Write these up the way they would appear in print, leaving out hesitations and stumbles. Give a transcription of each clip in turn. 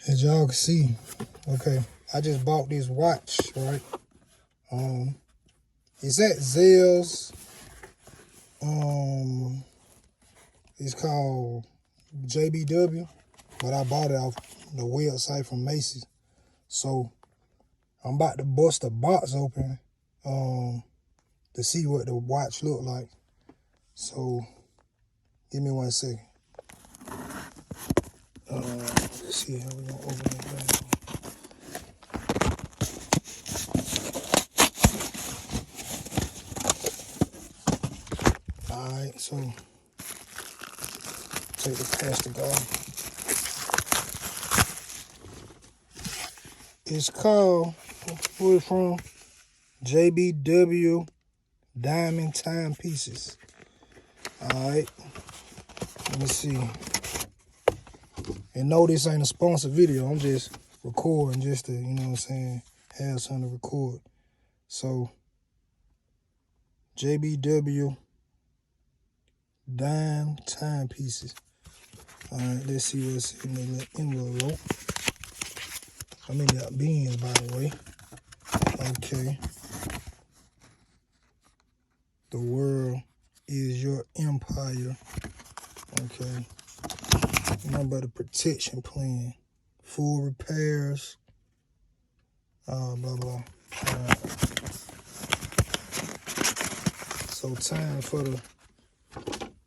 As y'all can see, okay, I just bought this watch, right? It's at Zales. It's called JBW, but I bought it off the website from Macy's. So I'm about to bust the box open to see what the watch look like. So give me 1 second. Let's see how we're gonna open it down. Alright, so take the plastic off. It's called, where it's from? JBW Diamond Timepieces. Alright, let me see. And no, this ain't a sponsored video. I'm just recording just to, you know what I'm saying, have something to record. So, JBW Dime Timepieces. Alright, let's see what's in the envelope. I'm in that beans, by the way. Okay. The world is your empire. Okay. Remember the protection plan. Full repairs. Blah, blah. So time for the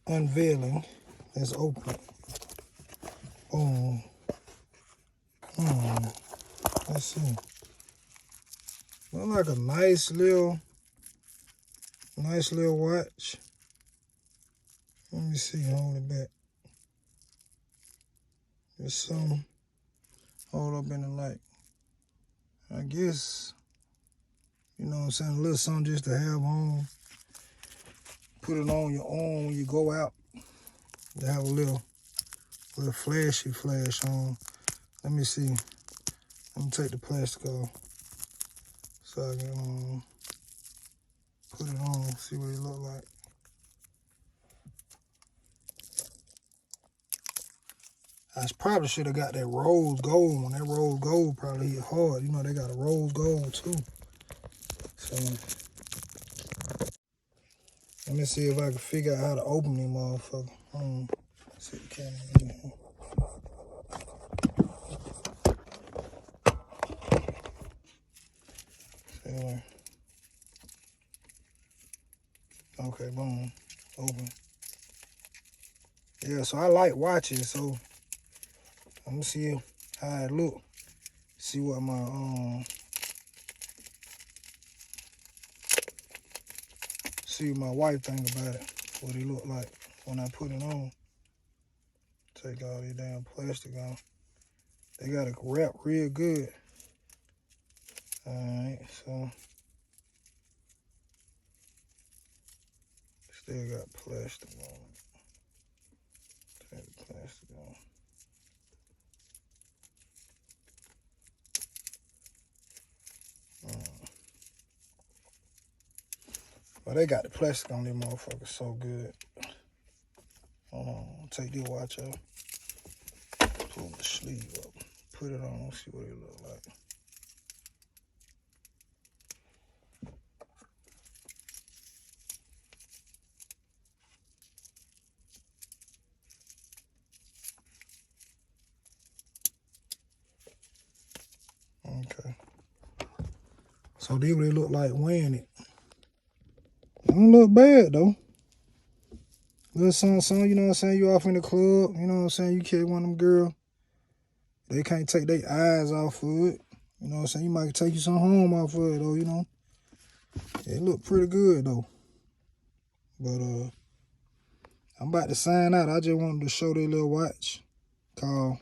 unveiling. Let's open it. Boom. Let's see. Look like a nice little watch. Let me see, hold it back. There's some hold up in the light. I guess, you know what I'm saying, a little something just to have on. Put it on your arm when you go out. To have a little flashy flash on. Let me see. Let me take the plastic off so I can put it on, see what it look like. I probably should have got that rose gold one. That rose gold probably hit hard. You know, they got a rose gold too. So, let me see if I can figure out how to open these motherfucker. See the camera in here. Anyway. Okay, boom. Open. Yeah, so I like watching, so I'm gonna see how it look. See what my see what my wife think about it. What it look like when I put it on. Take all this damn plastic off. They got it wrapped real good. Alright, so still got plastic on it. Take the plastic off. Well, they got the plastic on this motherfucker so good. Take this watch out. Pull the sleeve up. Put it on, see what it look like. Okay. So this what it look like wearing it. Don't look bad though. Little something, you know what I'm saying? You off in the club, you know what I'm saying? You catch one of them girls. They can't take their eyes off of it. You know what I'm saying? You might take you some home off of it though, you know? It look pretty good though. But I'm about to sign out. I just wanted to show that little watch called,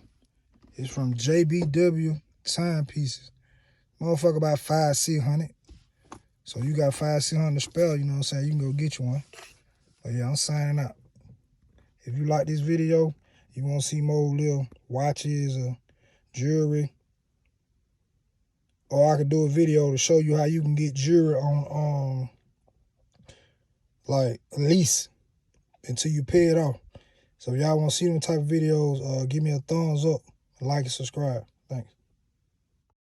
it's from JBW Timepieces. Motherfucker about $500-600. So you got $500-600 to spell, you know what I'm saying? You can go get you one. But yeah, I'm signing out. If you like this video, you want to see more little watches or jewelry, or I could do a video to show you how you can get jewelry on like lease until you pay it off. So if y'all want to see them type of videos, give me a thumbs up, like and subscribe. Thanks.